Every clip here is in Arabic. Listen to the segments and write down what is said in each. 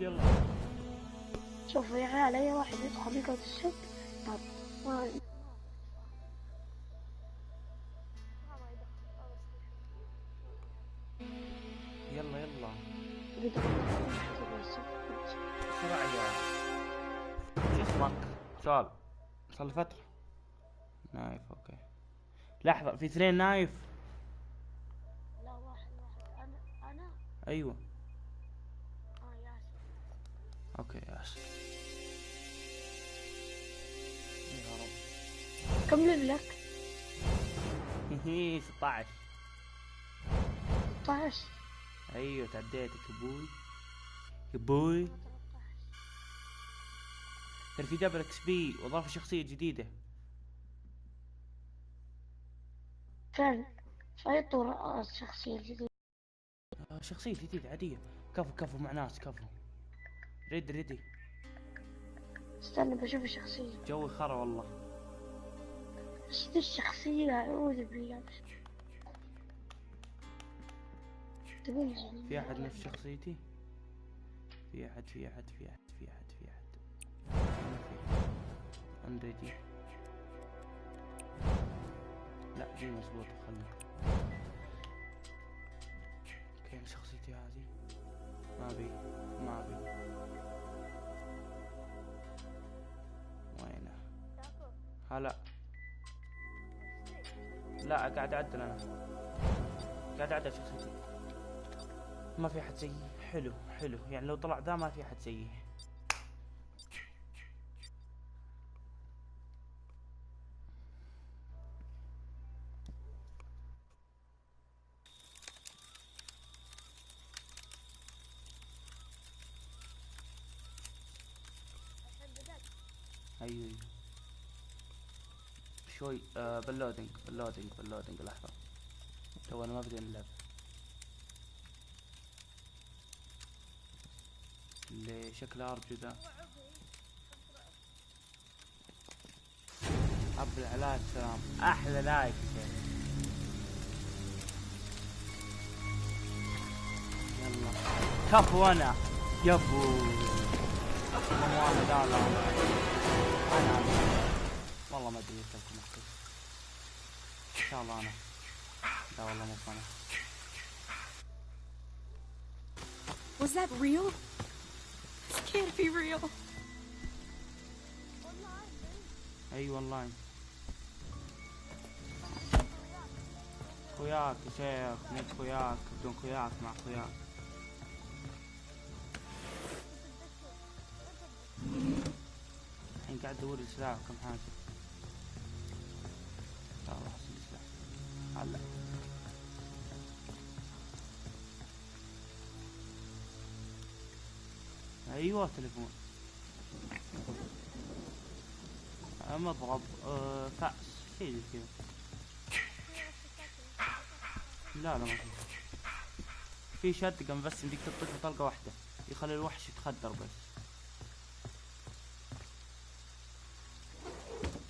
يلا. شوف يا عيال اي واحد يدخل يقعد السد ما يلا يلا يقدر بسرعة يا شو اسمك؟ سؤال صار لي فترة. نايف اوكي. لحظة في اثنين نايف. لا واحد انا ايوه ياسر. اوكي ياسر. يا رب. كم ليفلك؟ هي 16. 16. ايوه تعديتك يا بوي يا بوي. 13. ترى في دبل اكس بي واضافوا شخصية جديدة. فعلا في اي طور الشخصية الجديدة؟ شخصية جديدة عادية. كفو كفو مع ناس كفو. ريدي. استنى بشوف الشخصية. جوي خرا والله. ايش ذي الشخصية؟ اعوذ بالله. في احد نفس شخصيتي؟ في احد اندريدي. لا دي مزبوطة خلنا. كيف شخصيتي هذه؟ ما بي وينه؟ هلا لا قاعد اعدل انا. قاعد اعدل شخصيتي. ما في احد زيي. حلو يعني لو طلع ذا ما في احد زيي. ايوه شوي باللودينج لحظة. تو انا ما بدينا اللعب. اللي شكله ارجو ذا. عبد العلاء السلام احلى لايك يا شيخ. يلا كفو انا يبو. لا انا والله ما ادري لكم احكي. ان شاء الله انا. لا والله مو انا. Was that real? This can't be real. اي والله. خوياك يا شيخ مو خوياك بدون خوياك مع خوياك. الحين قاعد ادور سلاح كم حاجة. ان شاء الله احسن سلاح. هلا ايوه تليفون مضرب فأس شيء زي كذا. لا ما في شاتقن بس يمديك تطلق طلقة واحدة يخلي الوحش يتخدر بس.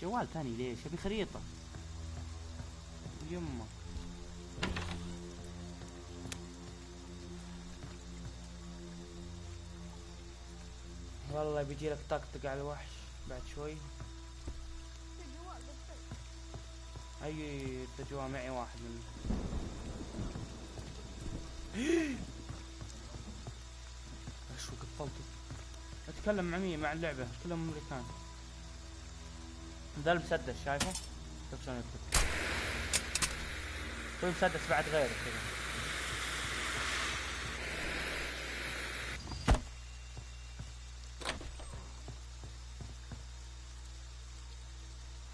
جوال ثاني ليش؟ ابي خريطة يمه. والله بيجي لك طقطق على الوحش بعد شوي. اي التجوى معي واحد منه. ايش قفلته؟ اتكلم مع مين؟ مع اللعبة كلهم امريكان. ذا المسدس شايفه؟ شوف شلون يكتب. كل مسدس بعد غيره كذا.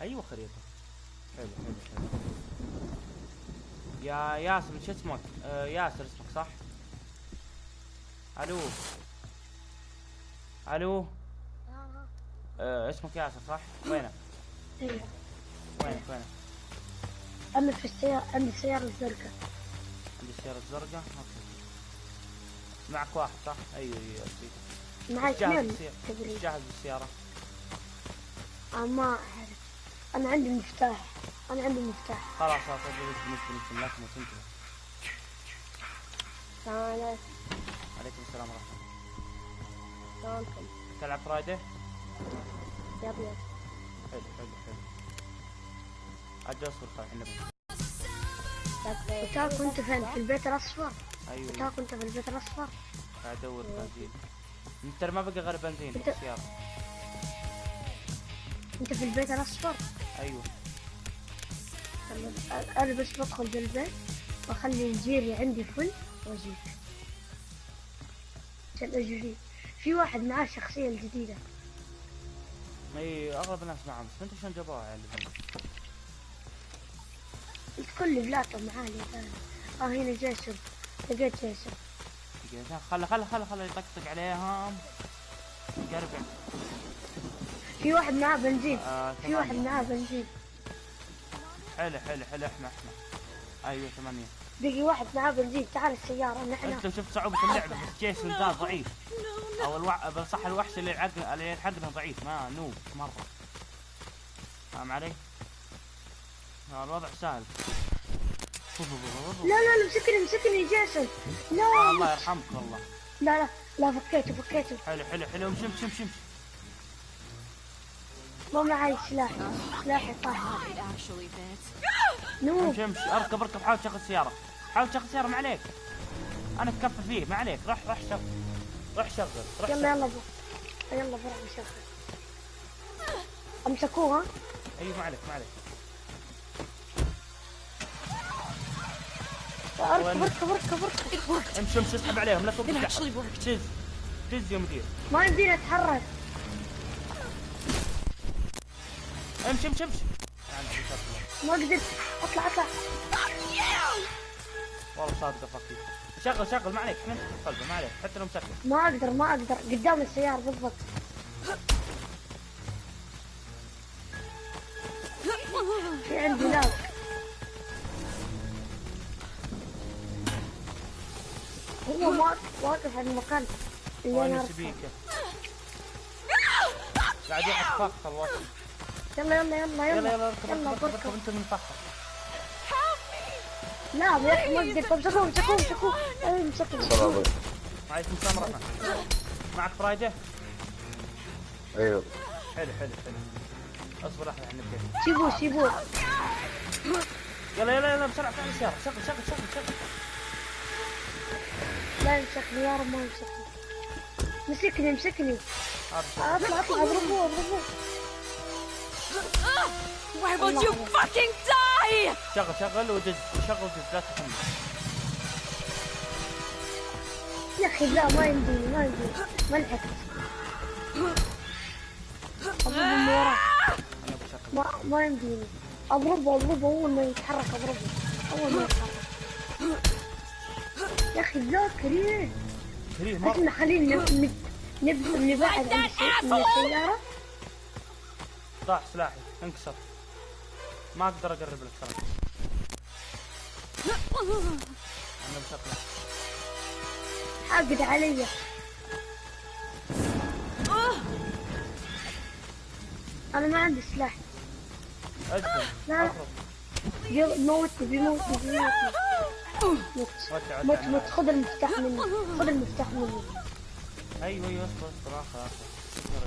ايوه خريطة. حلو. يا ياسر شو اسمك؟ ياسر اسمك صح؟ الو اسمك ياسر صح؟ وينك؟ ايوه وينك؟ انا في السيارة، عندي السيارة الزرقاء. عندي السيارة الزرقاء اوكي. معك واحد صح؟ ايوه معي اثنين. جاهز بالسيارة؟ ما اعرف. انا عندي مفتاح. خلاص بالنسبة لا تموت انتبه. السلام عليكم. عليكم السلام ورحمة الله. شلونكم؟ تلعب فرايدي؟ يب يب. حلو حلو حلو. اجي اصبر الحين نبي. وتاكو انت فين؟ في البيت الاصفر؟ ايوه وتاكو انت في البيت الاصفر؟ قاعد ادور بنزين. انت ترى ما بقى غير بنزين انت- بالسيارة. انت في البيت الاصفر؟ ايوه. انا بس بدخل بالبيت واخلي الجيري عندي فل واجيك عشان اجري. في واحد معاه الشخصية الجديدة. اي اغلب الناس معهم، بس انت شلون جابوها يعني؟ انت كل بلاته معاه اليابان. هنا جاسر. لقيت جاسر. دقيقة، خله يطقطق عليهم. قربع. في واحد معاه بنزين. في واحد ثمانية. معاه بنزين. حلو احنا. ايوه 8. بقي واحد معاه بنزين. تعال السيارة انت نحن. لو شفت صعوبة اللعبة، بس جيسون ذا ضعيف. او بصح الوحش اللي يلحقنا ضعيف، ما نوب مرة. فاهم علي؟ الوضع سهل. لا مسكني جاسون. لا الله يرحمك والله. لا فكيته. حلو امشي. ما معي سلاحي طاح. It actually fits. نوب. امشي اركب. حاول تشغل السيارة. ما عليك. انا اتكفل فيه، ما عليك. روح شغل. يلا بروح نشغل. امسكوها. ايوه ما عليك. اركب. It worked. امشي اسحب عليهم، لا It توقف actually worked. تز يا مدير. ما يمديني اتحرك. امشي. ما قدرت اطلع. والله صادقة فكي. شغل ما عليك، احنا ندخل قلبه، ما عليك حتى لو مسكر. ما اقدر قدام السيارة بالضبط. في عندي لاج. هو واقف على المكان اللي انا وانا سبيكه قاعد يحط فخ الوصل. يلا اركب بركب. انت من فخر. لا يا اخي ما اقدر. امسكوه. امسكوه. معي مسامرة. معك فرايدي؟ ايوه. حلو اصبر لحظة احنا نبدأ. سيبوه. يلا بسرعة تعال السيارة. شغل. لا يمسكني يا رب، ما يمسكني. مسكني. اطلع اضربه. Why won't you fucking die? شغل ودز لا تحمل. يا اخي لا ما يمديني. ما لحقت. اضربه من ورا. انا بشكل ما يمديني. اضربه اول ما يتحرك. يا اخي ذا كريه كريه احنا خلينا نبعد عن السيارة. ضاع سلاحي انكسر، ما اقدر اقرب لك ترى. انا بشكل حاقد علي. انا ما عندي سلاح. اجبن. لا. بيموتني. موت. خذ المفتاح مني. ايوه اصبر اخر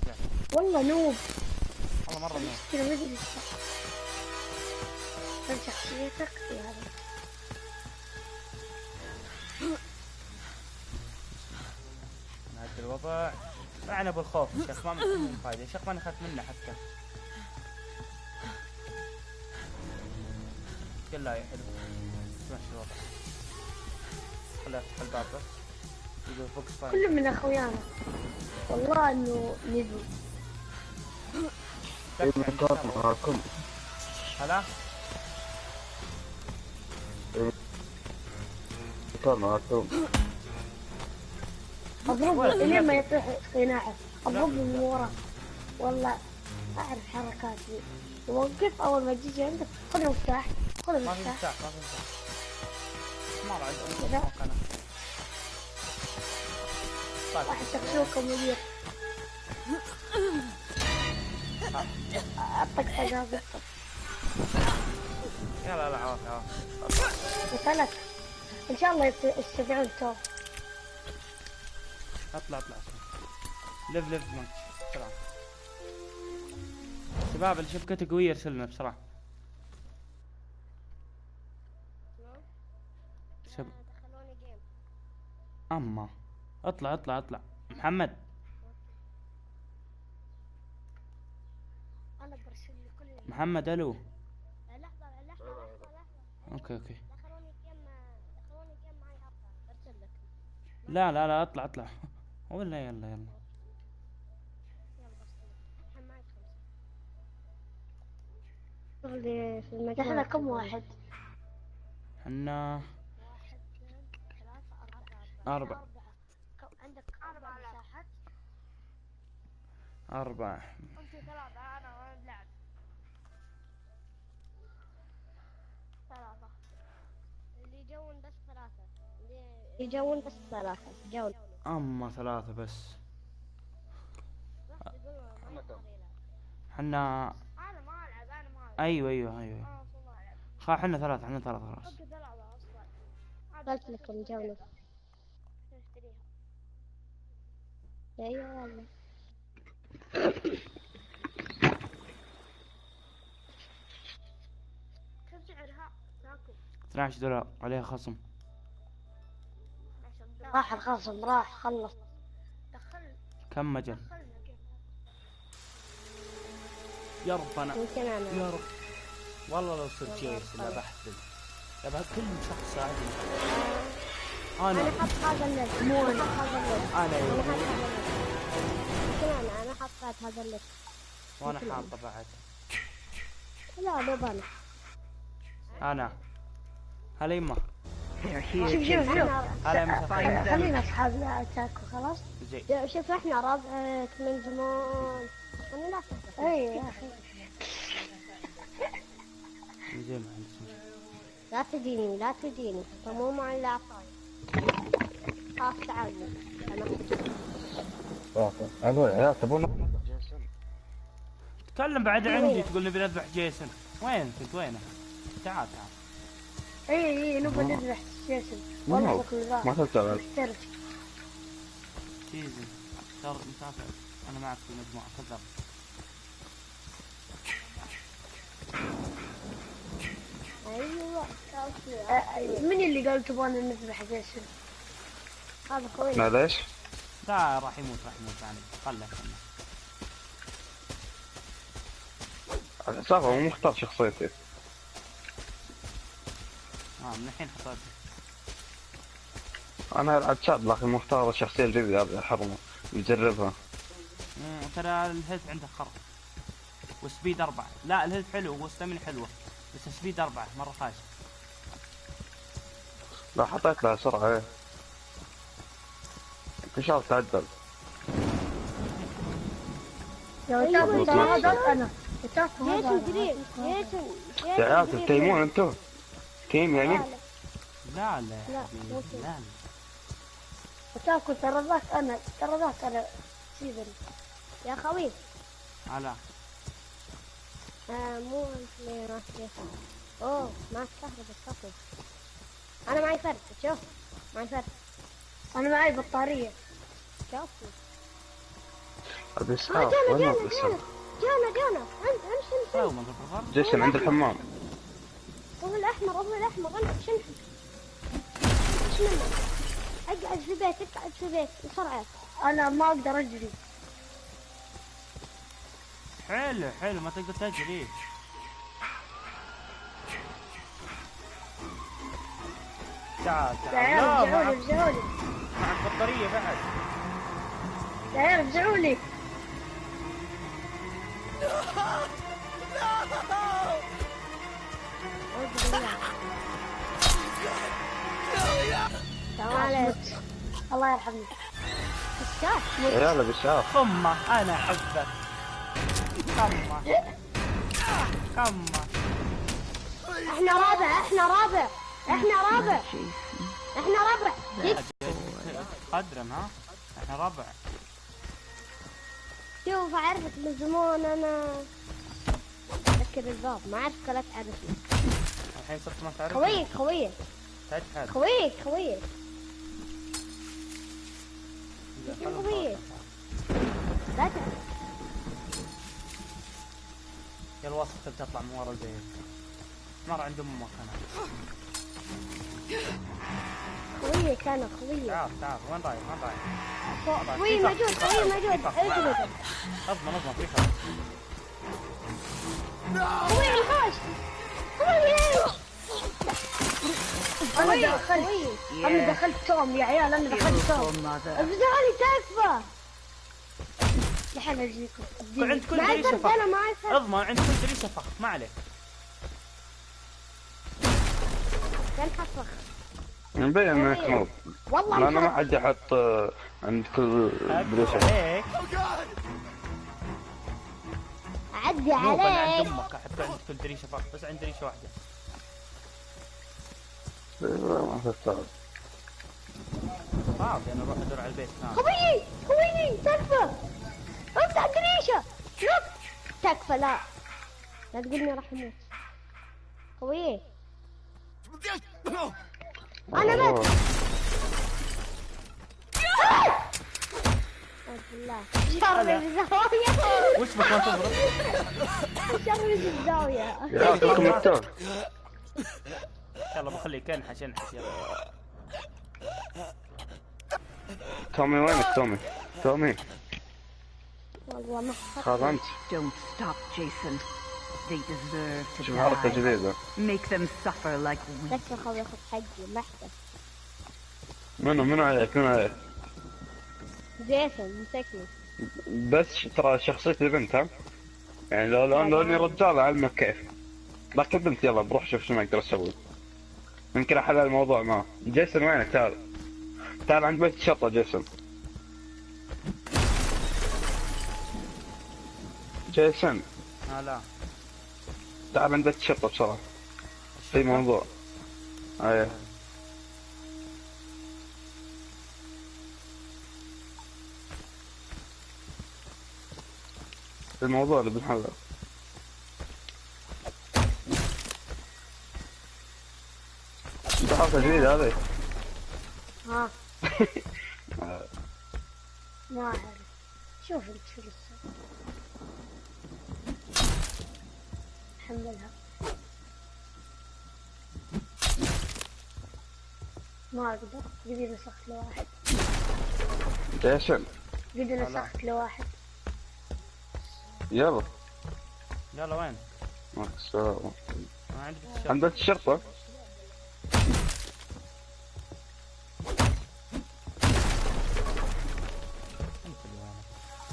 رجعت. والله نوب. والله مرة نوب. كذا ما ادري ايش شخصيتك في هذا. نعدل الوضع. معنا بالخوف يا شيخ، ما من فايدة يا شيخ، ما نخاف منه حتى. يلا يا حلو. ماشي الوضع. خليها تفتح الباب بس. يقول فوكس فاين. كل من اخويانا والله انه نبي. معكم. هلا؟ معكم. اضربه لين ما يطيح قناعه. اضربه من ورا. والله اعرف حركاتي. وقف اول ما تجي عندك. خذ المفتاح. ما في مفتاح. مرة عندهم مكانه. طيب. واحد شكشوكة مدير. اعطك حاجة. يلا عوافي. وثلاث. ان شاء الله يستدعون توب. اطلع لف ماتش بسرعة. شباب اللي شبكته قوية يرسلنا بسرعة. دخلوني جيم. اما اطلع محمد. انا برسل كل محمد الو. لحظة. اوكي دخلوني جيم معي 4 برسل لك. لا اطلع ولا يلا يلا برسل لك. الحين معي 5. شغلي في المكان. احنا كم واحد؟ حنا 1 2 3 4. عندك 4 مساحات. 4. انت 3 انا بلعب 3 اللي يجون بس 3 يجون بس 3 جون. اما 3 بس. بس يقولوا ما يقدر يلعب. حنا انا ما العب. ايوه انا اصلا ما العب. حنا 3 خلاص. اقدر العب اصلا. قلت لكم جولة نشتريها. ايوه والله. كم سعرها؟ تاكل $12 عليها خصم. راح الخصم راح خلص. دخل كم مجل يا رب انا يا رب. والله لو صرت جيس لبحت كل شخص ساعدني. انا حط هذا الليست. مو انا حط هذا الليست. انا حطيت هذا الليست. وانا حاطه بعد. لا مو انا هلا يما. شوف هلا يا مسافر. خلينا اصحاب لا تاكل خلاص. زين شوف احنا ربعك من زمان. انا لا اي يا اخي زين لا تديني مو معي لا خلاص تعالوا. الو يا تبون تكلم بعد عندي تقول نبي نذبح جيسون. وين كنت وينه؟ تعال اي نبغى نذبح جيسون والله ما تلتغل تيزي صار مسافر. انا معك في المجموعة كذاب. ايوه من اللي قال تبغون نذبح جيسون؟ هذا خوي. لا ليش؟ لا راح يموت يعني خله صعب مو مختار شخصيتي. من الحين حطيت. انا العب شاب لكن مختار الشخصيه الجديده ابي احرمه بجربها. ترى الهيلث عنده خرب وسبيد 4. لا الهيلث حلو والستامين حلوه بس سبيد 4 مره خايس. لا حطيت لها سرعه ايه ان شاء الله تعدل. انا يا عيال تتيمون انتم تيم يعني؟ لا وتاكل ترى ذاك انا سيفن يا خوي. على مو اللي راح جيسون. اوه ما تكهرب الصفر. انا معي فرد شوف معي فرد. انا معي بطارية شوف. ابي اسحاق وين ابي اسحاق؟ جانا امشي جيسون عند الحمام. هو الاحمر امشي منه. اقعد في بيت بسرعة. انا ما اقدر اجري. حلو ما تقدر تجري. تعال رجعولي معك بطارية بعد. لا رجعولي. الله يرحمني. يلا بالشاف. قمة انا احبك. قمة احنا رابع قدرا ها احنا ربع. شوف اعرفك من زمان انا اذكر الباب ما اعرفك لا تعرفني. الحين صرت ما تعرف. خويك تجحد خويك لا تعب. يا الوسط تطلع من ورا البيت. مر عند امك انا. خويي كان خويي. تعال وين رايح وين رايح؟ خويي موجود خويي موجود. اجلد. اضمن في خط. خويي الحوش. خويي. انا دخلت توم يا عيال. انا دخلت توم. ابزعلي تكفى. الحين اجيكم. عند كل دريشة فخ. اضمن عند كل دريشة فخ ما عليك. كان حفخ. مبين انك نوب. والله انا ما حد يحط عند كل دريشة. هيك. اعدي نوب انا عند عليك. امك احط عند كل دريشة فخ بس عند دريشة واحدة. ما تستاهل. فاضي انا اروح ادور على البيت ثاني. خويي تكفى. افتح الدريشة. تكفى لا. لا تقولني راح اموت. خويي. انا مت. بالله شرني بالزاوية. وش بك ما تضرب؟ شرني بالزاوية. يا اخي متوه. يلا بخليك انحش يلا. تومي وينك تومي؟ والله ما خلاص انت. Don't stop, Jason. They deserve to شوف حركة die. جديدة. Make them suffer like we. بس اخوي ياخذ حقي محته. منو عليك؟ جيسون مسكني. بس ترى شخصيتي بنت ها؟ يعني لو اني رجال اعلمك كيف. لكن بنت يلا بروح شوف شنو اقدر اسوي. يمكن احل الموضوع معه. جيسون وينك؟ تعال عند بيت الشرطة جيسون. لا تعال عند بيت الشرطة بسرعة. في موضوع. ايه الموضوع اللي بنحله. انت حركة جديدة هذه. ها. ما اعرف. شوف انت شو لسه. حملها. ما اقدر. قد نسخت لواحد. جيسون قد نسخت لواحد. يلا وين؟ مع السلامة. ما عندي بالشرطة. عند بيت الشرطة.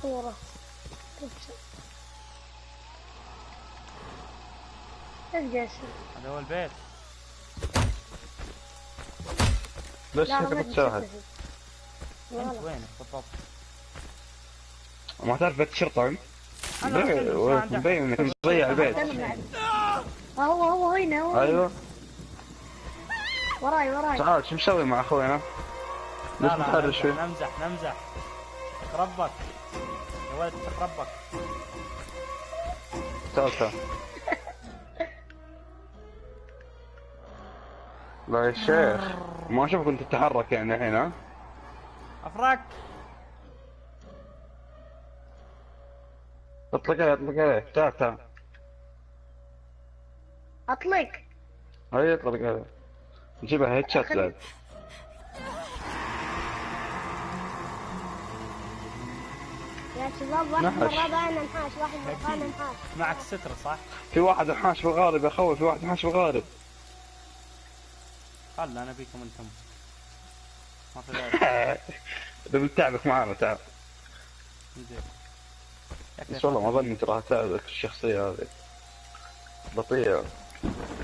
صورة. الجسم. هذا هو البيت. ليش هيك بتشاهد؟ انت وينك بالضبط؟ ما تعرف بيت الشرطة انت؟ انا مبين انك مضيع البيت. هو هنا ايوه وراي. تعال شو مسوي مع اخوينا؟ ليش متحرش فيه؟ نمزح تخربك يا ولد تخربك. تعال لا يا شيخ ما اشوفك انت تتحرك يعني الحين ها؟ افرك اطلق عليه تعال اطلق. هاي اطلق عليه نجيبها هيد شات لعب. يا شباب واحد نحش. مرة نحاش. واحد مرة نحاش. معك ستر صح؟ في واحد انحاش بالغارب يا اخوي. في واحد انحاش بالغارب. قال انا بيكم انتم ما في غير. بنتعبك معانا تعال. بس والله ما ظني تراها تعبك الشخصية هذه بطيئة.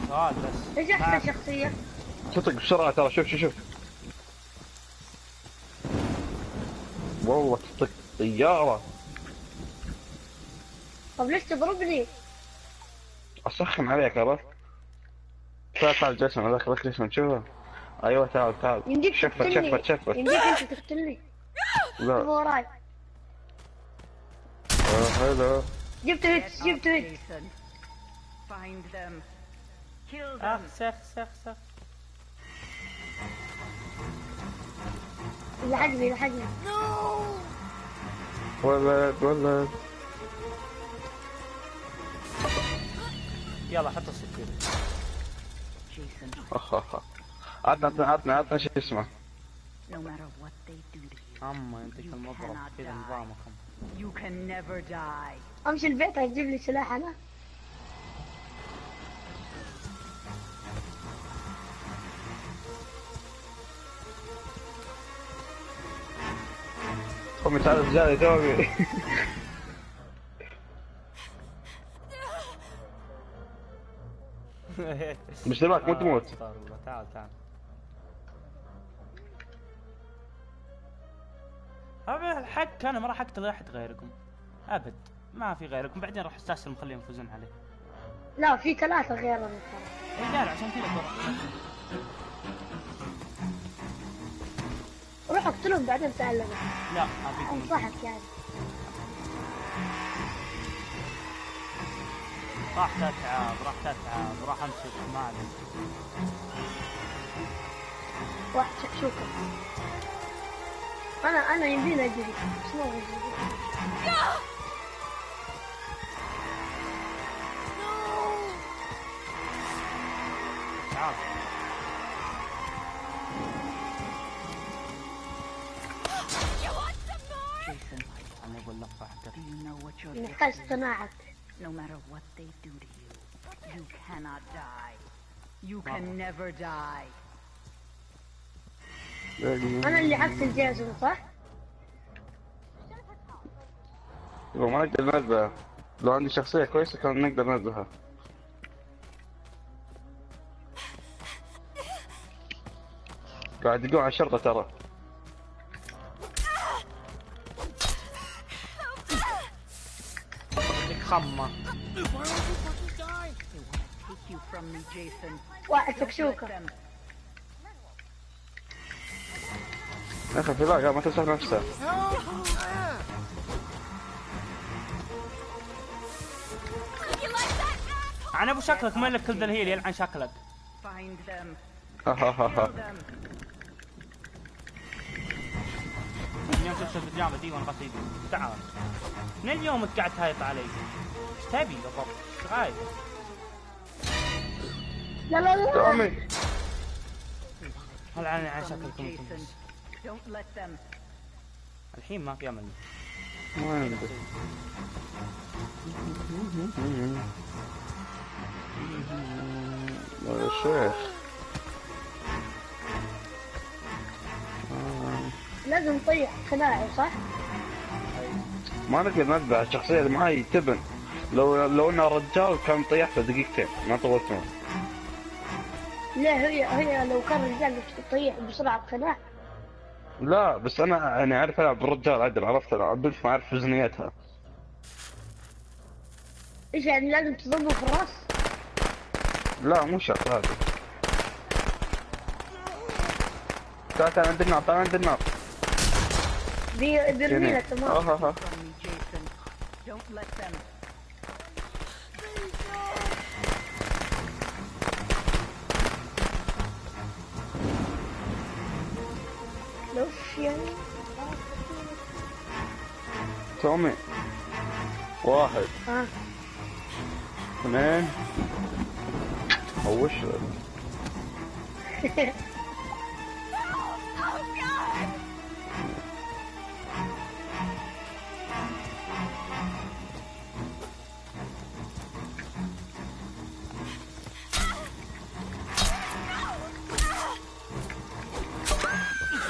سؤال بس ايش احسن شخصية؟ تطق بسرعة ترى. شوف والله تطق طيارة. طب ليش تضربني؟ اسخن عليك عرفت؟ تعال جيسون هذاك جيسون شوفه. ايوه تعال يمديك شفت يمديك انت تقتلني. لا وراي. هلا جبت هيت. Jason. Find them. Kill them. سخ لحقني. ولد. يلا حط السكين. Jason, عطنا شو اسمه. no matter what they do to you, اما ينطيك المضرب كذا نظامكم. you can never die. امشي البيت اجيب لي سلاح انا. قومي تعال رجالي تومي. مش دلوقتي مو تموت. استغفر الله. تعال تعال. هذا الحق انا ما راح اقتل احد غيركم ابد، ما في غيركم، بعدين راح استسلم خليهم يفوزون عليه. لا في 3 غيرنا ترى. رجال عشان كذا بروح. روح اقتلهم بعدين تعلم. لا ابيكم. انصحك يعني. راح تتعب راح امسك ما ادري. واحد شكشوكة. انا يمديني اجري بس ما اجري. تعال. Jason, انا اقول لقطة حقت. do you know what you're نحتاج victims? صناعة. No matter what they do to you, you cannot die. You can never die. انا اللي عكس جيسون صح؟ يبقى ما نقدر ننزلها. لو عندي شخصية كويسة كان نقدر ننزلها. قاعد يقول على الشرطة ترى. لك خمة. They want to take you from me, Jason. واحد Don't let شكشوكة. them. يا اخي فراق ما تمسح نفسه. انا ابو شكلك ما لك كل ذا الهيل يلعن شكلك. Find them. ها ها ها ها. Kill them. من يوم شفت البيجامة دي وانا غسيل. تعال. من اليوم انت قاعد تهايط علي. ايش تبي بالضبط؟ ايش غايب؟ لا لا لا. تومي. هل عن From me, شكلكم انتم Jason. بس. Don't let them. الحين ما في امل. ما عندي. يا شيخ. لازم نطيح خناعي صح؟ ما نقدر نتبع الشخصية اللي معي تبن. لو انه رجال كان طيحته دقيقتين ما طولت. ليه هي لو كان رجال تطيح بسرعة خناع. لا بس انا اعرف العب بالرجال عدل، عرفت العب بنت ما اعرف وزنيتها. ايش يعني لازم تضربه في الراس؟ لا مو شرط هذا. تعال عند النار تعال عند النار. بيرمينا تمام. From me, Jason. Don't let them. لوش يعني؟ تومي. 1 ها 2 وش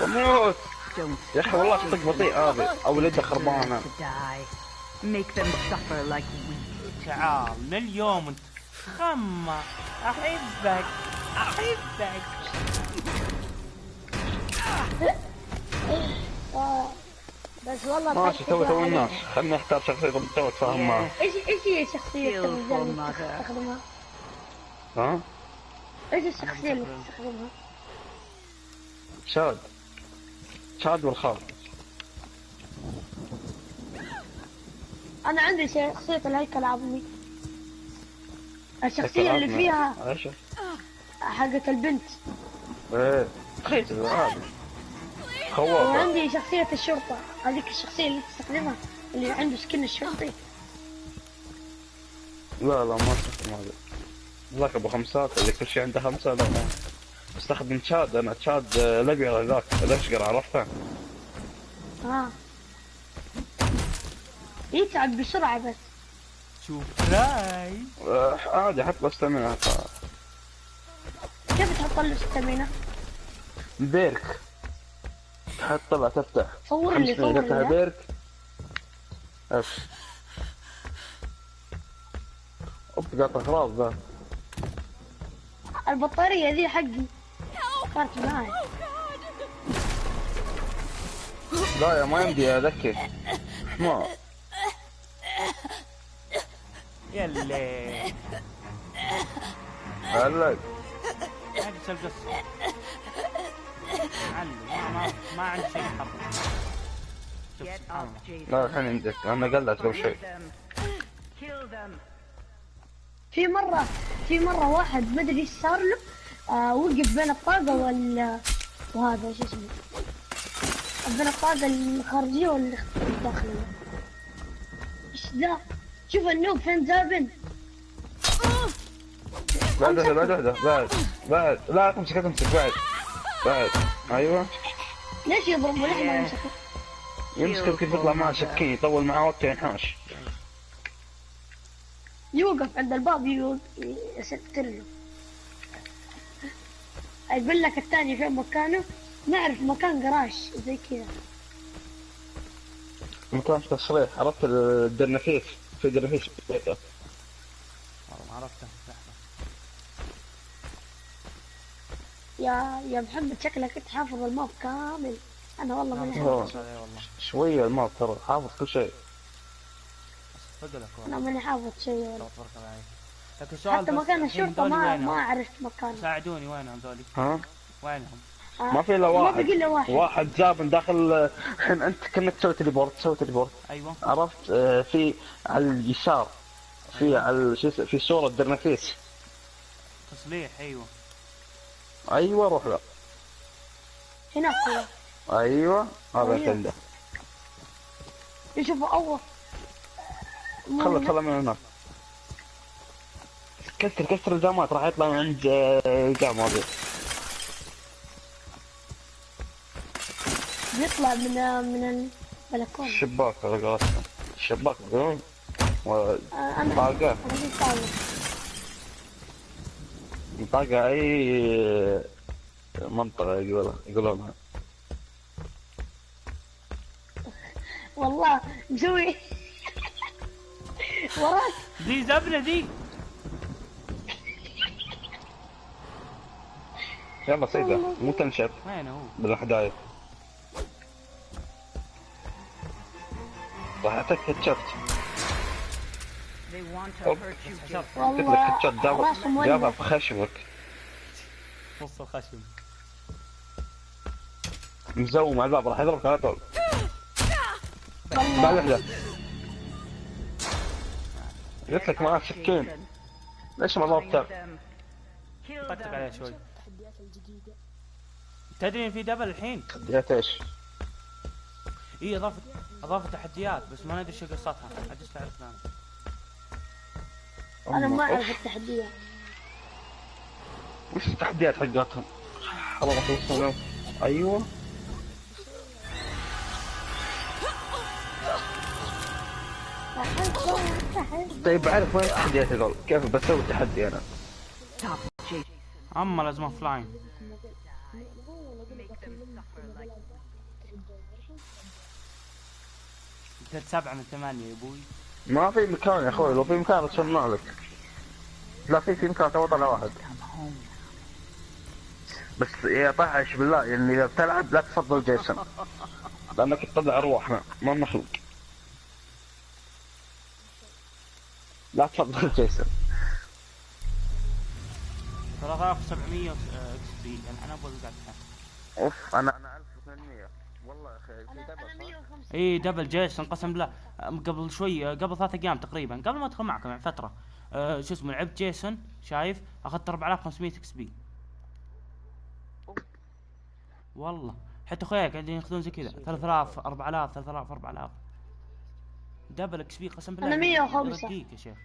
موت. Don't يا اخي والله خطك بطيء هذا او يده خربانه. to die. Make them suffer like we. تعال من اليوم انت خمة. احبك احبك. بس والله ماشي تو الناس خليني اختار شخصية تو اتفاهم معه. ايش هي شخصية Skillful الرجال اللي mother. تستخدمها؟ ها ايش الشخصية اللي تستخدمها؟ شاد والخال. انا عندي شخصية الهيكل العظمي. الشخصية اللي فيها ايش؟ حقت البنت. ايه تخيل هذا خواف. وعندي شخصية الشرطة، هذيك الشخصية اللي تستخدمها اللي عنده سكن الشرطي. لا لا ما استخدم هذا. ذاك ابو خمسات اللي كل شيء عنده خمسة. لا ما استخدم تشاد. انا تشاد الابيض ذاك الاشقر عرفته. يتعب بسرعة بس. شوف راي. عادي حط له استمنة. كيف تحط له ستامينا؟ بيرك تحط له تفتح. صور لي صور تفتح لي. بيرك. اف قاطع اغراض ذا. البطارية ذي حقي صارت معي. لا يا ما يمدي اذكر. ما يلا هلا هذه القصة. معلم ما عندي شيء يحرك. شوف Get سبحان up, الله. Jason. لا الحين عندك. انا قلت قبل شوي. Kill them. Kill them. في مرة واحد ما ادري ايش صار له. وقف بين الطاقة وهذا شو اسمه، بين الطاقة الخارجية والداخلية. ايش ذا؟ شوف النوب فين زابن. بعد بعد لا تمسك بعد ايوه. ليش يضرب وليه ما يمسكه؟ يمسك كيف يطلع معه شكين يطول معه وقت ينحاش. يوقف عند الباب يستر له. يقول لك الثاني فين مكانه، نعرف مكان قراش زي كذا. مكان تصريح. عرفت الدرنفيس. في درنفيس بيته. والله ما عرفته. لحظة. يا محمد شكلك انت حافظ الماب كامل. انا والله ماني حافظ. عليه والله. شوية الماء ترى حافظ كل شيء. فقلك انا والله. ماني حافظ شيء والله. تبارك الله عليك. لكن سؤال حتى بس، مكان الحين الشرطة ذولي ما وينهم؟ عرفت مكانه. ساعدوني وينهم ذولي؟ ها؟ وينهم؟ ما في الا ما واحد. بقي الا واحد. زابن داخل. الحين انت كأنك تسوي تليبورت. ايوه. عرفت في على اليسار. في على شو اسمه في صورة درنفيس. تصليح ايوه. ايوه روح له. هناك هو. ايوه هذا أيوة. عنده. يشوف اول. خله من هناك. كسر الجامات راح يطلع من عند الجامعة هذه. بيطلع من البلكونة. الشباك على قولتهم. الشباك يقولون. انا طاقة. في طاقة. طاقة اي منطقة يقولونها. والله مسوي وراك. ذي زبنة ذي. يلا سيدة مو تنشف وين هو؟ بالاحداث. راح اعطيك هيتشات. They want to أوب. hurt you, Jason. قلت لك هيتشات راسه جابها مولع. في خشمك. نص الخشم. مزوم على الباب راح يضربك على طول. بعد والله واحدة. قلت لك معاه سكين. Jason. ليش ما Find ضربته؟ them. Kill طقطق عليه them. شوي. تدري ان في دبل الحين؟ تحديات ايش؟ اي اضافت تحديات بس ما ندري شو قصتها. عجزت اعرف انا. انا ما أوف. اعرف التحديات. وش التحديات حقتهم؟ خلاص خلصنا. ايوه طيب عارف وين التحديات هذول؟ كيف بسوي تحدي انا؟ Stop, Jason. اما لازم فلاين. Make them suffer like 7 من 8 يا ابوي. ما في مكان يا اخوي. لو في مكان اصنع لك. لا في مكان تو طلع واحد. بس يا طاحش بالله يعني اذا بتلعب لا تفضل جيسون. لانك تطلع ارواحنا ما نخلق. لا تفضل جيسون. 3700 اكس بي. انا ابغى قاعد الحين. اوف انا 1800 والله يا اخي في دبل صح؟ اي دبل جيسون قسم بالله. قبل شوي قبل 3 ايام تقريبا قبل ما ادخل معكم يعني فتره. شو اسمه لعبت جيسون شايف اخذت 4500 اكس بي. والله حتى اخوياي قاعدين ياخذون زي كذا 3000 4000 3000 4000. دبل اكس بي قسم بالله. أنا 105. دقيق يا شيخ.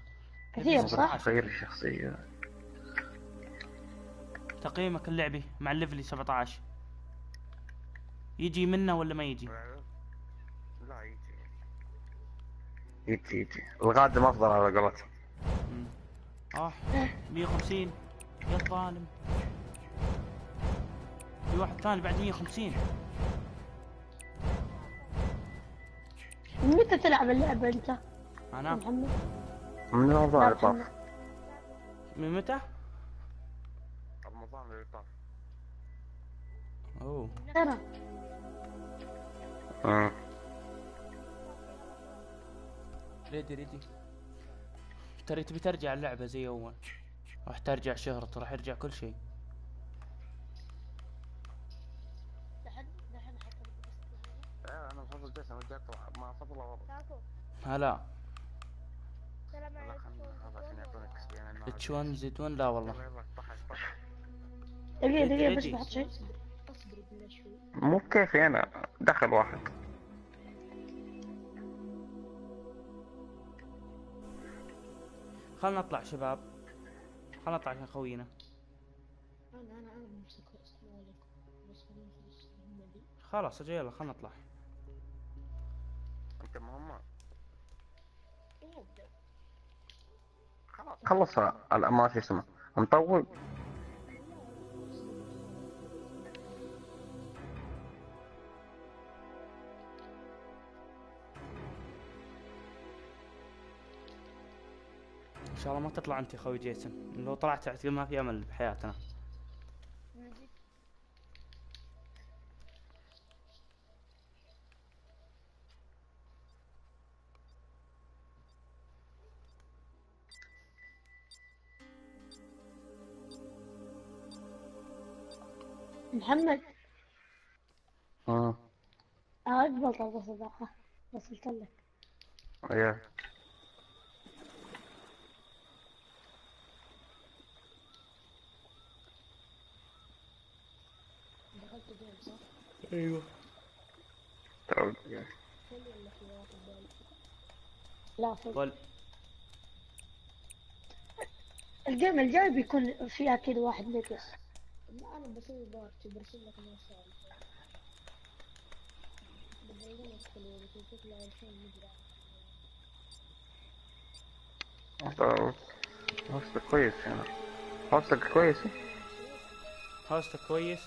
كثير صح؟ غير الشخصية. تقييمك اللعبي مع الليفلي 17 يجي منه ولا ما يجي؟ لا يجي القادم افضل على قولتهم. 150 يا ظالم. في واحد ثاني بعد 150. متى تلعب اللعبة أنت؟ انا محمد؟ من رمضان لا اللي طاف. محمد. من متى؟ رمضان اللي طاف. اوه ترى ريدي ترى تبي ترجع اللعبة زي اول، راح ترجع شهرته، راح يرجع كل شيء. انا بفضل جيسون رجعت مع فضل والله. هلا السلام عليكم. هذا عشان يعطونك XP يعني اتش 1 زد 1 لا والله. دقيقة بس ريدي. بحط شيء. مو بكيفي انا دخل واحد. خلنا نطلع شباب، خلنا نطلع عشان خوينا. خلاص اجي يلا خلنا نطلع. انت مهمة خلص ما شو اسمه مطول. ان شاء الله ما تطلع انت يا خوي جيسون، لو طلعت اعتقد ما في امل بحياتنا. محمد اه أقبل طلبة صداقة وصلت لك. ايه ايوه لا فوق. قول. الجيم الجاي بيكون فيه أكيد واحد نقص. أنا بسوي بارتي برسل لك مسائل. هوستك كويس يعني. هوستك كويس. هوستك كويس.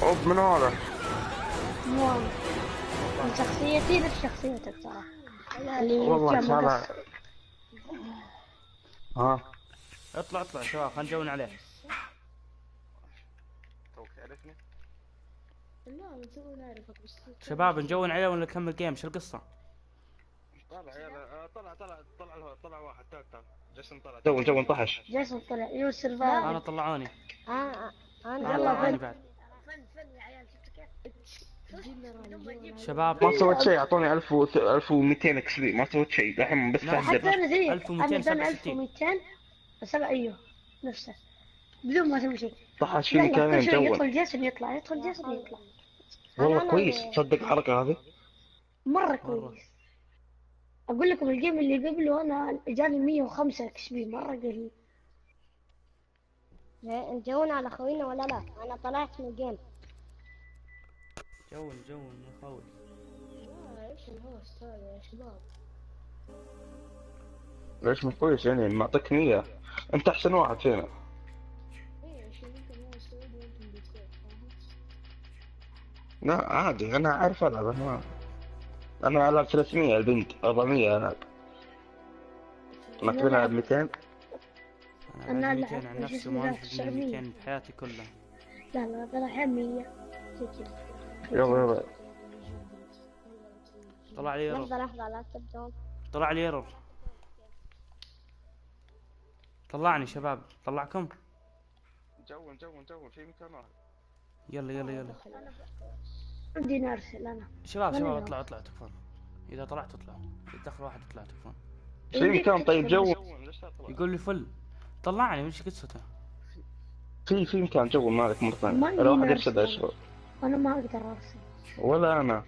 اوب من هذا. مو أنا. من شخصيتي نفس شخصيتك صراحة. اللي والله كان شغلة. مقصر. ها اطلع اطلع شباب خلينا نجون عليه. توك تعرفني. لا أنا تو نعرفك بس. شباب نجون عليه ولا نكمل جيم؟ شو القصة؟ طلع يلا طلع واحد تعال جيسون طلع جو انطحش. جيسون طلع يوسف انا فالي. طلعوني. أنا انا يلا طلعوني فن. بعد. فن يا عيال شفت كيف؟ شباب ما سويت شيء اعطوني 1200 اكس بي ما سويت شيء الحين بس لا، حتى تحدث. أنا زيك. 1267. أنا 1200 بس أنا أيوه نفسه بدون ما أسوي شيء. طحش فيني يلا كمان كل شوي جو. يدخل جيسون يطلع يدخل جيسون يطلع. والله كويس تصدق الحركة هذه. مرة كويس. أقول لكم الجيم اللي قبله أنا جاني 105 اكس بي مرة قليل. نجون على خوينا ولا لا؟ أنا طلعت من الجيم. جون يا خوي. ايش الهوست هذا يا شباب؟ ليش مش كويس يعني معطيك 100. انت احسن واحد فينا. ايه عشان انت ما سعودي وانتم بتكون لا عادي انا عارف العب انا على 300 البنت 400 انا مكتوب على 200. انا أنا 200 عن ألعب نفسي وش ما اسمه أنفق من 200 بحياتي كلها. لا لا طلع الحين 100 زي كذا. يلا طلع لي ايرور. لحظة لا تبدون. طلع لي ايرور. طلعني شباب طلعكم. جون في مكان واحد. يلا عندي نرسل أنا. شباب ولا اطلعوا تكفون. اذا طلعت اطلعوا، اذا دخل واحد اطلع تكفون. في مكان طيب جو. يقول لي فل. طلعني وش قصته؟ في مكان جو مالك مرة ما ثانية. لو واحد عندي يفسد نرسل. اشغل. أنا ما أقدر أرسل. ولا انا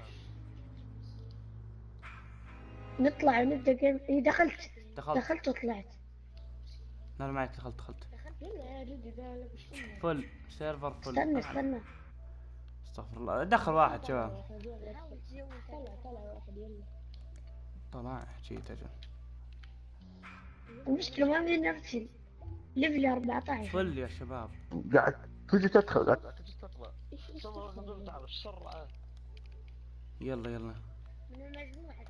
نطلع ونبدا جيم. اي دخلت دخلت وطلعت. لا لا معك، دخلت يلا يا ريدي ده لا مش قلنا. فل سيرفر فل. استنى استغفر الله، دخل واحد شباب. طلع واحد يلا. طلع جيت اجل. المشكلة ما عندي نرسل ليفل 14. فل يا شباب. قاعد تجي تدخل يلا من المجموعة